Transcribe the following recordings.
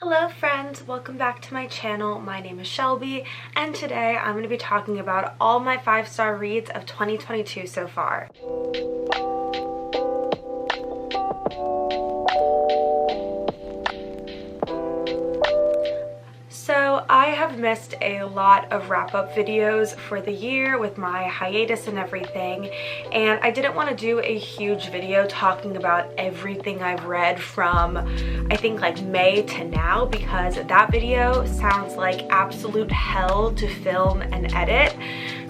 Hello friends, welcome back to my channel. My name is Shelby and today I'm going to be talking about all my 5-star reads of 2022 so far. So I have missed a lot of wrap-up videos for the year with my hiatus and everything, and I didn't want to do a huge video talking about everything I've read from I think like May to now, because that video sounds like absolute hell to film and edit.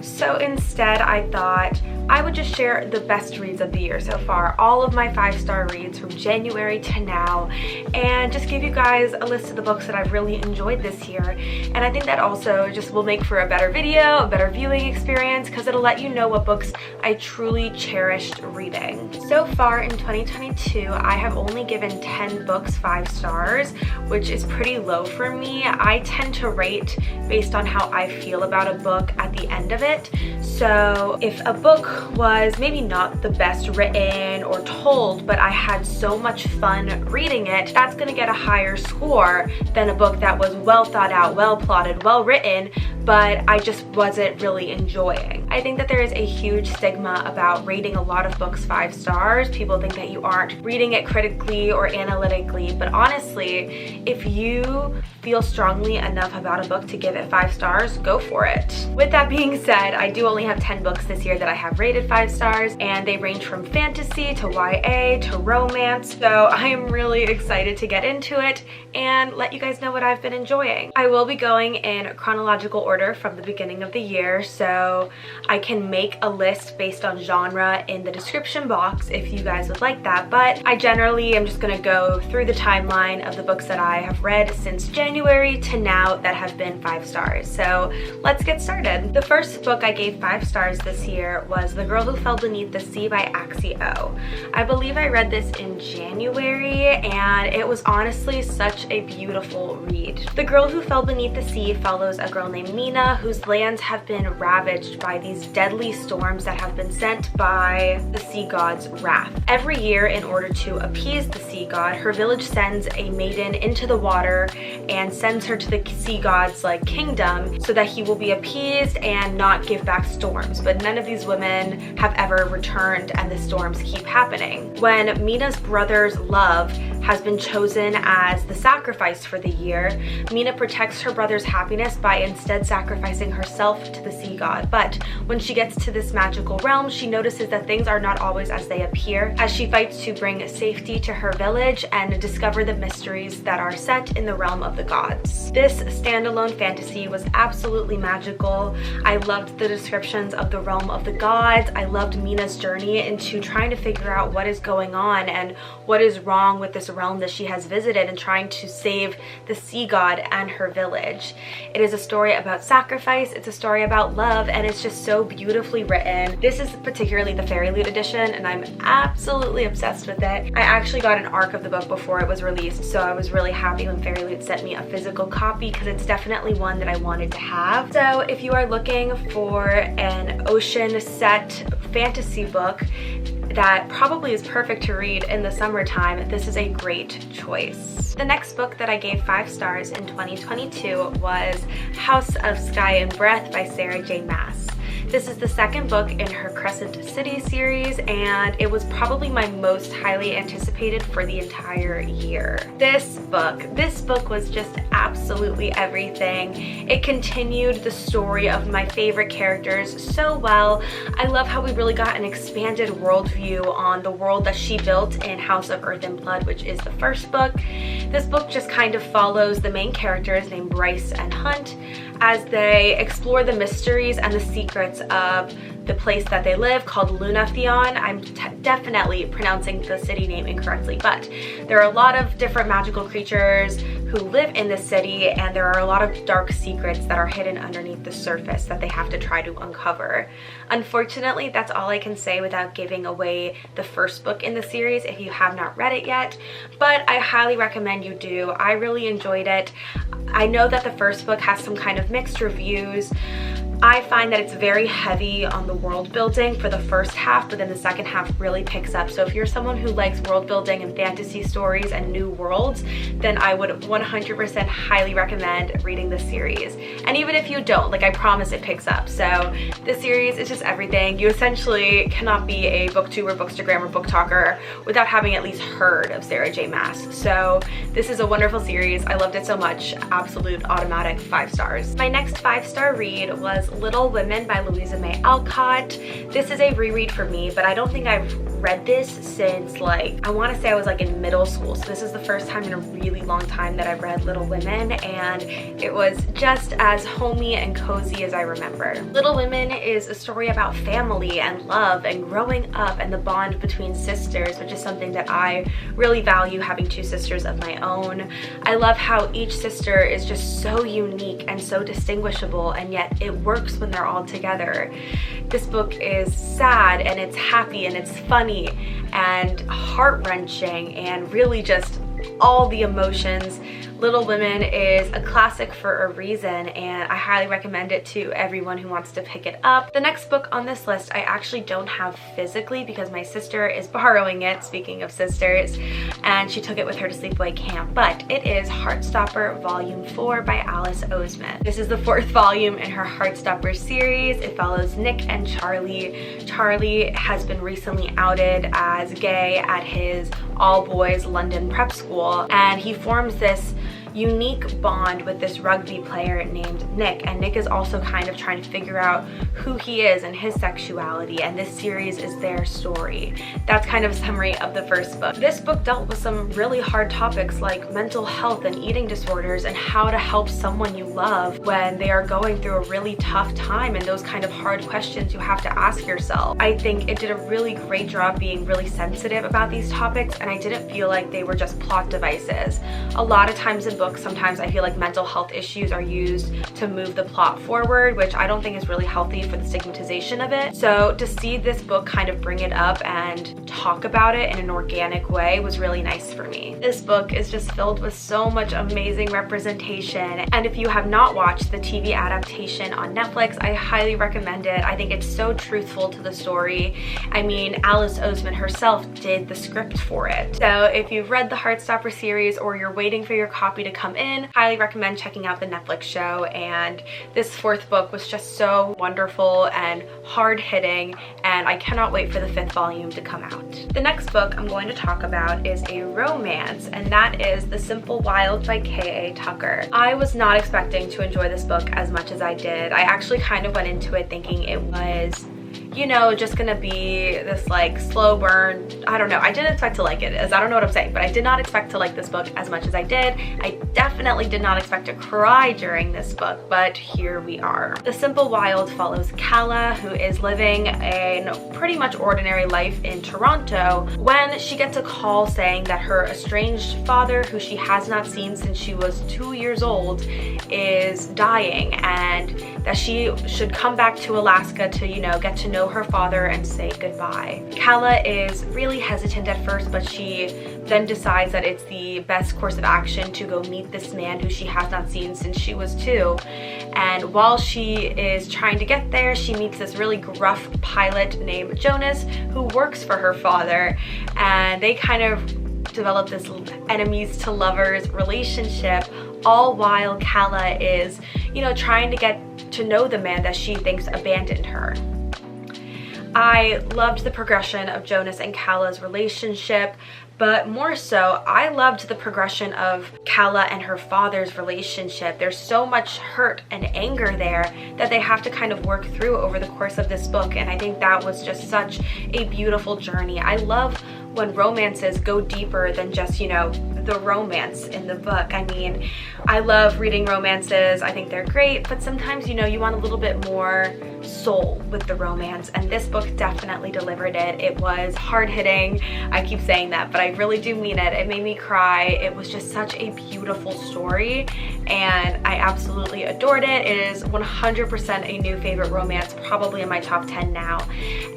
So instead I thought I would just share the best reads of the year so far, all of my 5-star reads from January to now, and just give you guys a list of the books that I've really enjoyed this year. And I think that also just will make for a better video, a better viewing experience, because it'll let you know what books I truly cherished reading. So far in 2022, I have only given 10 books 5 stars, which is pretty low for me. I tend to rate based on how I feel about a book at the end of it. So if a book was maybe not the best written or told, but I had so much fun reading it, that's gonna get a higher score than a book that was well thought out, well plotted, well written, but I just wasn't really enjoying. I think that there is a huge stigma about rating a lot of books 5 stars. People think that you aren't reading it critically or analytically, but honestly, if you feel strongly enough about a book to give it 5 stars, go for it. With that being said, I do only have 10 books this year that I have rated 5 stars, and they range from fantasy to YA to romance, so I am really excited to get into it and let you guys know what I've been enjoying. I will be going in chronological order from the beginning of the year, so I can make a list based on genre in the description box if you guys would like that, but I generally am just gonna go through the timeline of the books that I have read since January to now that have been 5 stars. So let's get started. The first book I gave 5 stars this year was The Girl Who Fell Beneath the Sea by Axie. I believe I read this in January, and it was honestly such a beautiful read. The Girl Who Fell Beneath the Sea follows a girl named Mina whose lands have been ravaged by these deadly storms that have been sent by the sea god's wrath. Every year, in order to appease the sea god, her village sends a maiden into the water and sends her to the sea god's kingdom so that he will be appeased and not give back storms. But none of these women have ever returned, and the storms keep happening. When Mina's brother's love has been chosen as the sacrifice for the year, Mina protects her brother's happiness by instead sacrificing herself to the sea god. But when she gets to this magical realm, she notices that things are not always as they appear, as she fights to bring safety to her village and discover the mysteries that are set in the realm of the gods. This standalone fantasy was absolutely magical. I loved the descriptions of the realm of the gods. I loved Mina's journey into trying to figure out what is going on and what is wrong with this realm that she has visited, and trying to save the sea god and her village. It is a story about sacrifice, it's a story about love, and it's just so beautifully written. This is particularly the Fairy Loot edition, and I'm absolutely obsessed with it. I actually got an ARC of the book before it was released, so I was really happy when Fairy Loot sent me a physical copy because it's definitely one that I wanted to have. So if you are looking for an ocean set fantasy book that probably is perfect to read in the summertime, this is a great choice. The next book that I gave 5 stars in 2022 was House of Sky and Breath by Sarah J. Maas. This is the second book in her Crescent City series, and it was probably my most highly anticipated for the entire year. This book was just absolutely everything. It continued the story of my favorite characters so well. I love how we really got an expanded worldview on the world that she built in House of Earth and Blood, which is the first book. This book just kind of follows the main characters named Bryce and Hunt as they explore the mysteries and the secrets of the place that they live, called Lunatheon. I'm definitely pronouncing the city name incorrectly, but there are a lot of different magical creatures who live in the city, and there are a lot of dark secrets that are hidden underneath the surface that they have to try to uncover. Unfortunately, that's all I can say without giving away the first book in the series if you have not read it yet, but I highly recommend you do. I really enjoyed it. I know that the first book has some kind of mixed reviews, I find that it's very heavy on the world building for the first half, but then the second half really picks up. So if you're someone who likes world building and fantasy stories and new worlds, then I would 100% highly recommend reading this series. And even if you don't, like, I promise it picks up. So this series is just everything. You essentially cannot be a booktuber, bookstagrammer, book talker without having at least heard of Sarah J. Maas. So this is a wonderful series. I loved it so much. Absolute automatic 5 stars. My next 5-star read was Little Women by Louisa May Alcott. This is a reread for me, but I don't think I've read this since, like, I want to say I was like in middle school. So this is the first time in a really long time that I've read Little Women, and it was just as homey and cozy as I remember. Little Women is a story about family and love and growing up and the bond between sisters, which is something that I really value, having 2 sisters of my own. I love how each sister is just so unique and so distinguishable, and yet it works when they're all together. This book is sad and it's happy and it's funny and heart-wrenching and really just all the emotions. Little Women is a classic for a reason, and I highly recommend it to everyone who wants to pick it up. The next book on this list I actually don't have physically because my sister is borrowing it, speaking of sisters, and she took it with her to sleepaway camp, but it is Heartstopper Volume 4 by Alice Oseman. This is the 4th volume in her Heartstopper series. It follows Nick and Charlie. Charlie has been recently outed as gay at his all-boys London prep school, and he forms this unique bond with this rugby player named Nick, and Nick is also kind of trying to figure out who he is and his sexuality, and this series is their story. That's kind of a summary of the first book. This book dealt with some really hard topics like mental health and eating disorders and how to help someone you love when they are going through a really tough time, and those kind of hard questions you have to ask yourself. I think it did a really great job being really sensitive about these topics, and I didn't feel like they were just plot devices. A lot of times in books, sometimes I feel like mental health issues are used to move the plot forward, which I don't think is really healthy for the stigmatization of it. So to see this book kind of bring it up and talk about it in an organic way was really nice for me. This book is just filled with so much amazing representation, and if you have not watched the TV adaptation on Netflix, I highly recommend it. I think it's so truthful to the story. I mean, Alice Oseman herself did the script for it. So if you've read the Heartstopper series or you're waiting for your copy to come in, highly recommend checking out the Netflix show. And this 4th book was just so wonderful and hard-hitting, and I cannot wait for the 5th volume to come out. The next book I'm going to talk about is a romance, and that is The Simple Wild by K.A. Tucker. I was not expecting to enjoy this book as much as I did. I actually kind of went into it thinking it was, you know, just gonna be this like slow burn. I don't know. I didn't expect to like it, as I don't know what I'm saying, but I did not expect to like this book as much as I did. I definitely did not expect to cry during this book, but here we are. The Simple Wild follows Calla, who is living a pretty much ordinary life in Toronto, when she gets a call saying that her estranged father, who she has not seen since she was 2 years old, is dying, and that she should come back to Alaska to, you know, get to know her father and say goodbye. Calla is really hesitant at first, but she then decides that it's the best course of action to go meet this man who she has not seen since she was 2. And while she is trying to get there, she meets this really gruff pilot named Jonas who works for her father, and they kind of develop this enemies to lovers relationship, all while Calla is, you know, trying to get to know the man that she thinks abandoned her. I loved the progression of Jonas and Calla's relationship, but more so, I loved the progression of Calla and her father's relationship. There's so much hurt and anger there that they have to kind of work through over the course of this book, and I think that was just such a beautiful journey. I love when romances go deeper than just, you know, the romance in the book. I mean, I love reading romances. I think they're great, but sometimes, you know, you want a little bit more soul with the romance, and this book definitely delivered it. It was hard-hitting. I keep saying that, but I really do mean it. It made me cry. It was just such a beautiful story, and I absolutely adored it. It is 100% a new favorite romance, probably in my top 10 now,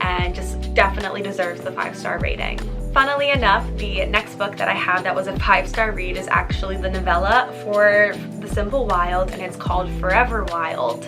and just definitely deserves the 5-star rating. Funnily enough, the next book that I have that was a 5-star read is actually the novella for The Simple Wild, and it's called Forever Wild.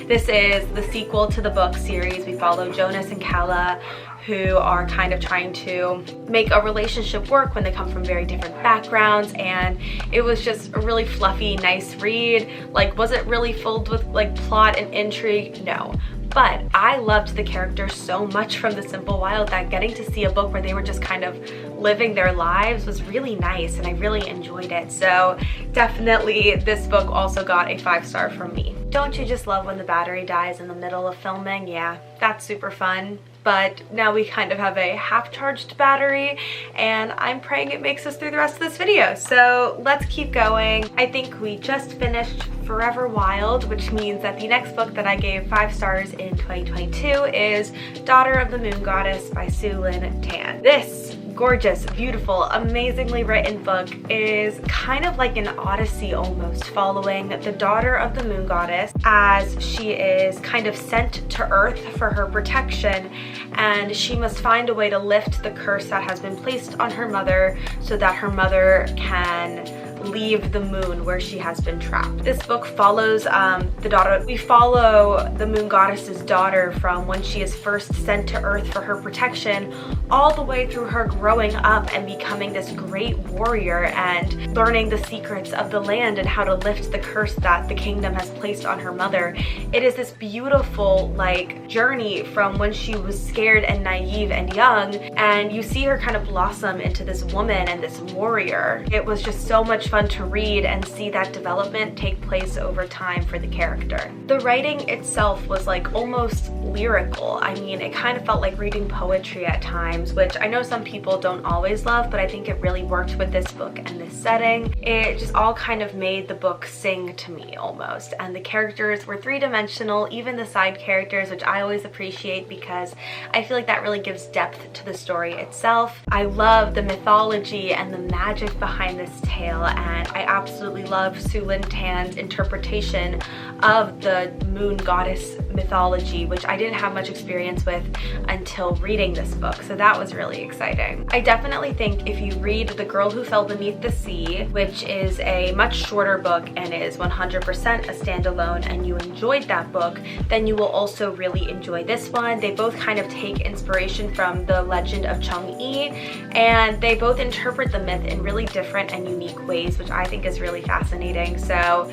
This is the sequel to the book series. We follow Jonas and Kala, who are kind of trying to make a relationship work when they come from very different backgrounds, and it was just a really fluffy, nice read. Like, was it really filled with like plot and intrigue? No. But I loved the characters so much from The Simple Wild that getting to see a book where they were just kind of living their lives was really nice, and I really enjoyed it. So definitely this book also got a 5-star from me. Don't you just love when the battery dies in the middle of filming? Yeah, that's super fun. But now we kind of have a half-charged battery, and I'm praying it makes us through the rest of this video. So let's keep going. I think we just finished Forever Wild, which means that the next book that I gave 5 stars in 2022 is Daughter of the Moon Goddess by Lynn Tan. This gorgeous, beautiful, amazingly written book is kind of like an odyssey almost, following the daughter of the moon goddess as she is kind of sent to Earth for her protection, and she must find a way to lift the curse that has been placed on her mother so that her mother can leave the moon where she has been trapped. This book follows the daughter. We follow the moon goddess's daughter from when she is first sent to Earth for her protection all the way through her growing up and becoming this great warrior and learning the secrets of the land and how to lift the curse that the kingdom has placed on her mother. It is this beautiful like journey from when she was scared and naive and young, and you see her kind of blossom into this woman and this warrior. It was just so much fun to read and see that development take place over time for the character. The writing itself was like almost lyrical. I mean, it kind of felt like reading poetry at times, which I know some people don't always love, but I think it really worked with this book and this setting. It just all kind of made the book sing to me almost, and the characters were three-dimensional, even the side characters, which I always appreciate because I feel like that really gives depth to the story itself. I love the mythology and the magic behind this tale, and I absolutely love Lynn Tan's interpretation of the moon goddess mythology, which I didn't have much experience with until reading this book, so that was really exciting. I definitely think if you read The Girl Who Fell Beneath the Sea, which is a much shorter book and is 100% a standalone, and you enjoyed that book, then you will also really enjoy this one. They both kind of take inspiration from the legend of Chung-E, and they both interpret the myth in really different and unique ways, which I think is really fascinating. So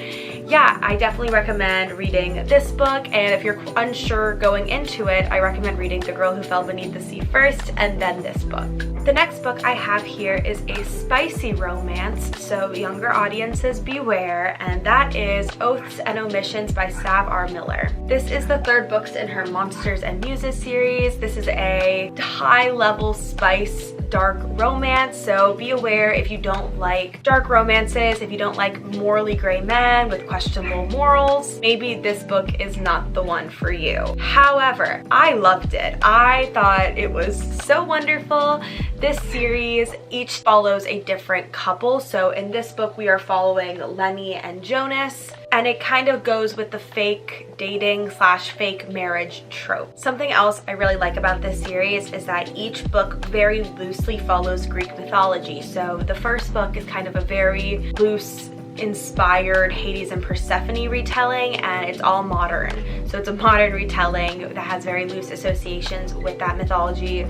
yeah, I definitely recommend reading this book, and if you're unsure going into it, I recommend reading The Girl Who Fell Beneath the Sea first and then this book. The next book I have here is a spicy romance, so younger audiences beware, and that is Oaths and Omissions by Sav R. Miller. This is the third book in her Monsters and Muses series. This is a high-level spice dark romance, so be aware if you don't like dark romances, if you don't like morally gray men with questionable morals, maybe this book is not the one for you. However, I loved it. I thought it was so wonderful. This series each follows a different couple, so in this book we are following Lenny and Jonas, and it kind of goes with the fake dating / fake marriage trope. Something else I really like about this series is that each book very loosely follows Greek mythology. So the first book is kind of a very loose, inspired Hades and Persephone retelling, and it's all modern. So it's a modern retelling that has very loose associations with that mythology.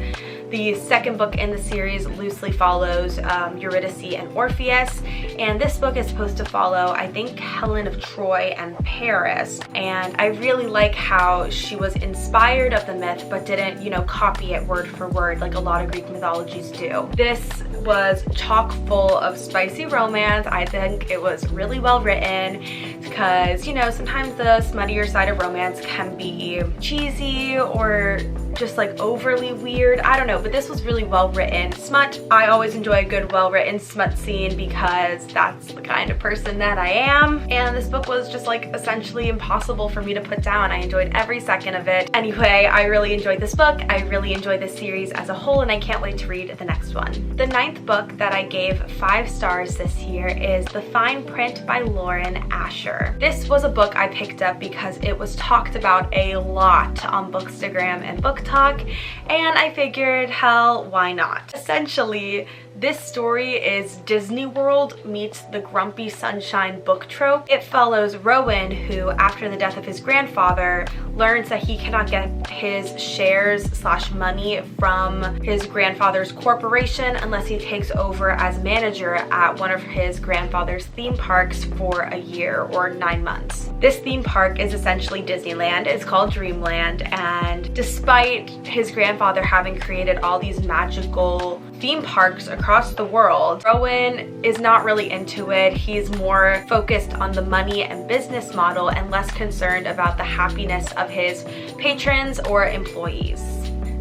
The second book in the series loosely follows Eurydice and Orpheus, and this book is supposed to follow, I think, Helen of Troy and Paris, and I really like how she was inspired of the myth but didn't, you know, copy it word for word like a lot of Greek mythologies do. This was chock full of spicy romance. I think it was really well written because, you know, sometimes the smuttier side of romance can be cheesy or just like overly weird. I don't know, but this was really well written. Smut, I always enjoy a good well written smut scene because that's the kind of person that I am, and this book was just like essentially impossible for me to put down. I enjoyed every second of it. Anyway, I really enjoyed this book. I really enjoyed this series as a whole, and I can't wait to read the next one. The ninth book that I gave 5 stars this year is The Fine Print by Lauren Asher. This was a book I picked up because it was talked about a lot on Bookstagram and Book Talk, and I figured, hell, why not? Essentially, This story is Disney World meets the Grumpy Sunshine book trope. It follows Rowan, who after the death of his grandfather learns that he cannot get his shares / money from his grandfather's corporation unless he takes over as manager at one of his grandfather's theme parks for a year or 9 months. This theme park is essentially Disneyland. It's called Dreamland, and despite his grandfather having created all these magical theme parks across the world, Rowan is not really into it. He's more focused on the money and business model and less concerned about the happiness of his patrons or employees.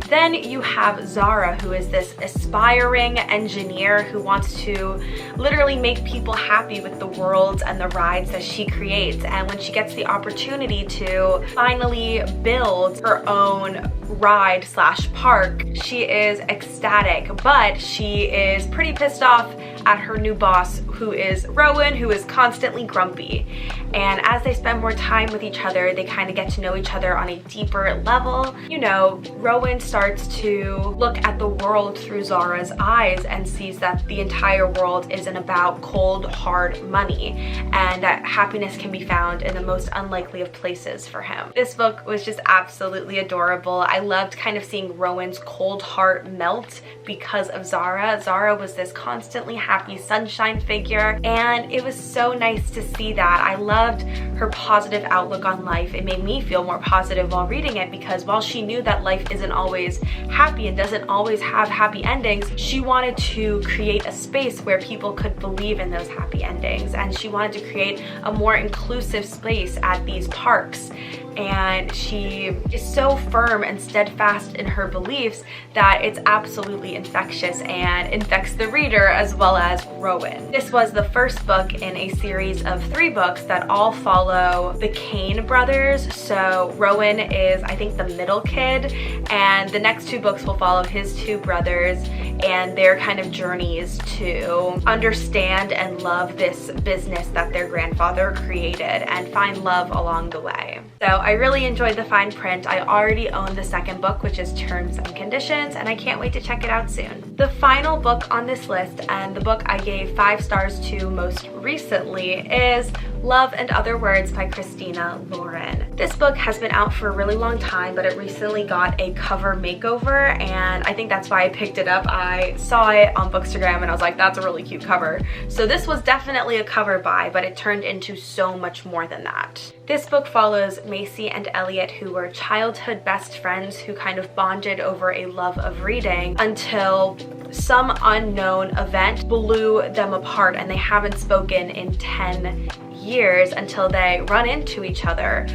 Then you have Zara, who is this aspiring engineer who wants to literally make people happy with the worlds and the rides that she creates. And when she gets the opportunity to finally build her own ride / park, she is ecstatic, but she is pretty pissed off at her new boss, who is Rowan, who is constantly grumpy. And as they spend more time with each other, they kind of get to know each other on a deeper level. You know, Rowan starts to look at the world through Zara's eyes and sees that the entire world isn't about cold, hard money, and that happiness can be found in the most unlikely of places for him. This book was just absolutely adorable. I loved kind of seeing Rowan's cold heart melt because of Zara. Zara was this constantly happy sunshine figure, and it was so nice to see that. I loved her positive outlook on life. It made me feel more positive while reading it, because while she knew that life isn't always happy and doesn't always have happy endings, she wanted to create a space where people could believe in those happy endings, and she wanted to create a more inclusive space at these parks. And she is so firm and steadfast in her beliefs that it's absolutely infectious and infects the reader as well as Rowan. This was the first book in a series of 3 books that all follow the Kane brothers. So Rowan is, I think, the middle kid, and the next 2 books will follow his 2 brothers and their kind of journeys to understand and love this business that their grandfather created and find love along the way. So I really enjoyed the fine print. I already own the second book, which is Terms and Conditions, and I can't wait to check it out soon. The final book on this list, and the book I gave 5 stars to most recently, is Love and Other Words by Christina Lauren. This book has been out for a really long time, but it recently got a cover makeover, and I think that's why I picked it up. I saw it on Bookstagram and I was like, that's a really cute cover. So this was definitely a cover buy, but it turned into so much more than that. This book follows Macy and Elliot, who were childhood best friends who kind of bonded over a love of reading until some unknown event blew them apart, and they haven't spoken in 10 years until they run into each other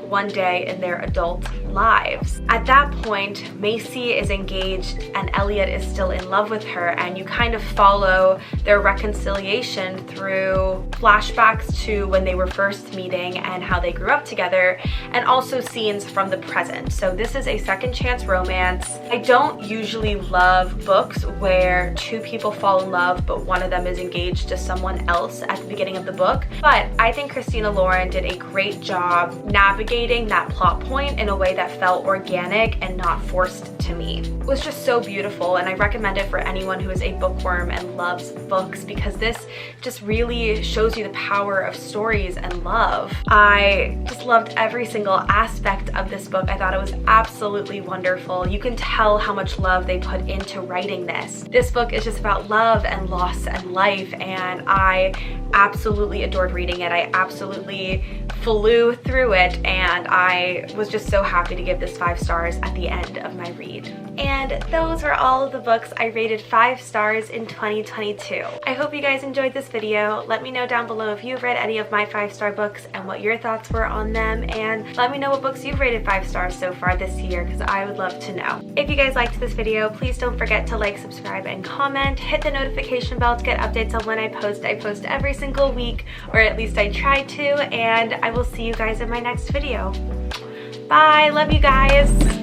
one day in their adult lives. At that point, Macy is engaged and Elliot is still in love with her, and you kind of follow their reconciliation through flashbacks to when they were first meeting and how they grew up together, and also scenes from the present. So this is a second chance romance. I don't usually love books where 2 people fall in love but one of them is engaged to someone else at the beginning of the book, but I think Christina Lauren did a great job navigating that plot point in a way that felt organic and not forced to me. It was just so beautiful, and I recommend it for anyone who is a bookworm and loves books, because this just really shows you the power of stories and love. I just loved every single aspect of this book. I thought it was absolutely wonderful. You can tell how much love they put into writing this. This book is just about love and loss and life, and I absolutely adored reading it. I absolutely flew through it, and I was just so happy to give this 5 stars at the end of my read. And those were all of the books I rated 5 stars in 2022. I hope you guys enjoyed this video. Let me know down below if you've read any of my 5-star books and what your thoughts were on them, and let me know what books you've rated 5 stars so far this year, because I would love to know. If you guys liked this video, please don't forget to like, subscribe, and comment. Hit the notification bell to get updates on when I post. I post every single week, or at least I try to, and I will see you guys in my next video. Bye! Love you guys!